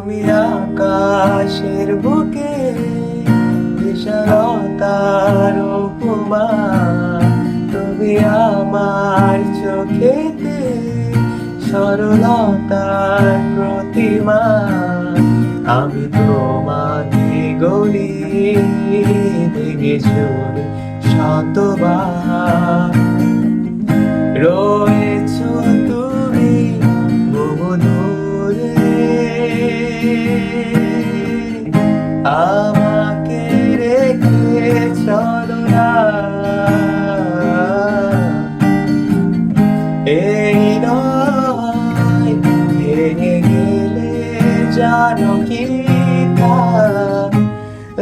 তুমি আকাশের বুকে বিশালতার উপমা, তুমি আমার চোখেতে সরলতার প্রতিমা। আমি তোমাকে গলি ভেঙে চুরে শতবার, রয়েছ তুমি বহু দূরে, আমাকে রেখে চলো না। এই নয় ভেঙে গেলে জানো কি তা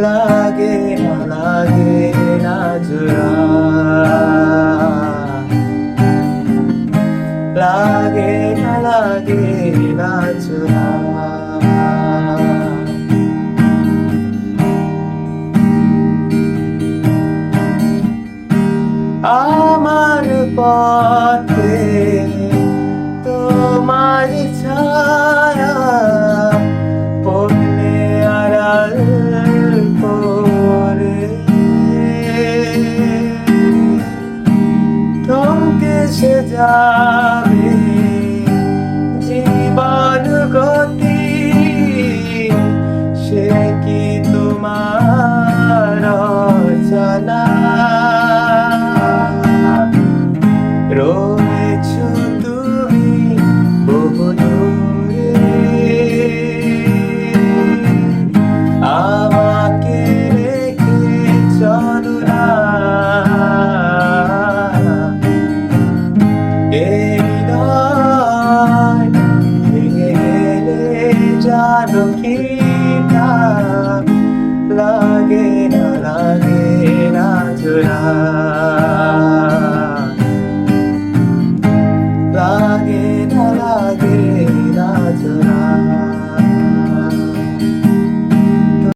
লাগে না জোড়া, লাগে না জোড়া। আমার পথে তোমার ছায়া পড়লে আড়াল করে, থমকে সে যাবে জীবন গতি, সে কি তোমার অজানা? রয়েছ তুমি বহু দূরে, আমাকে রেখে চলো না। এই নয় ভেঙে গেলে জানো কি তা লাগে না জোড়া।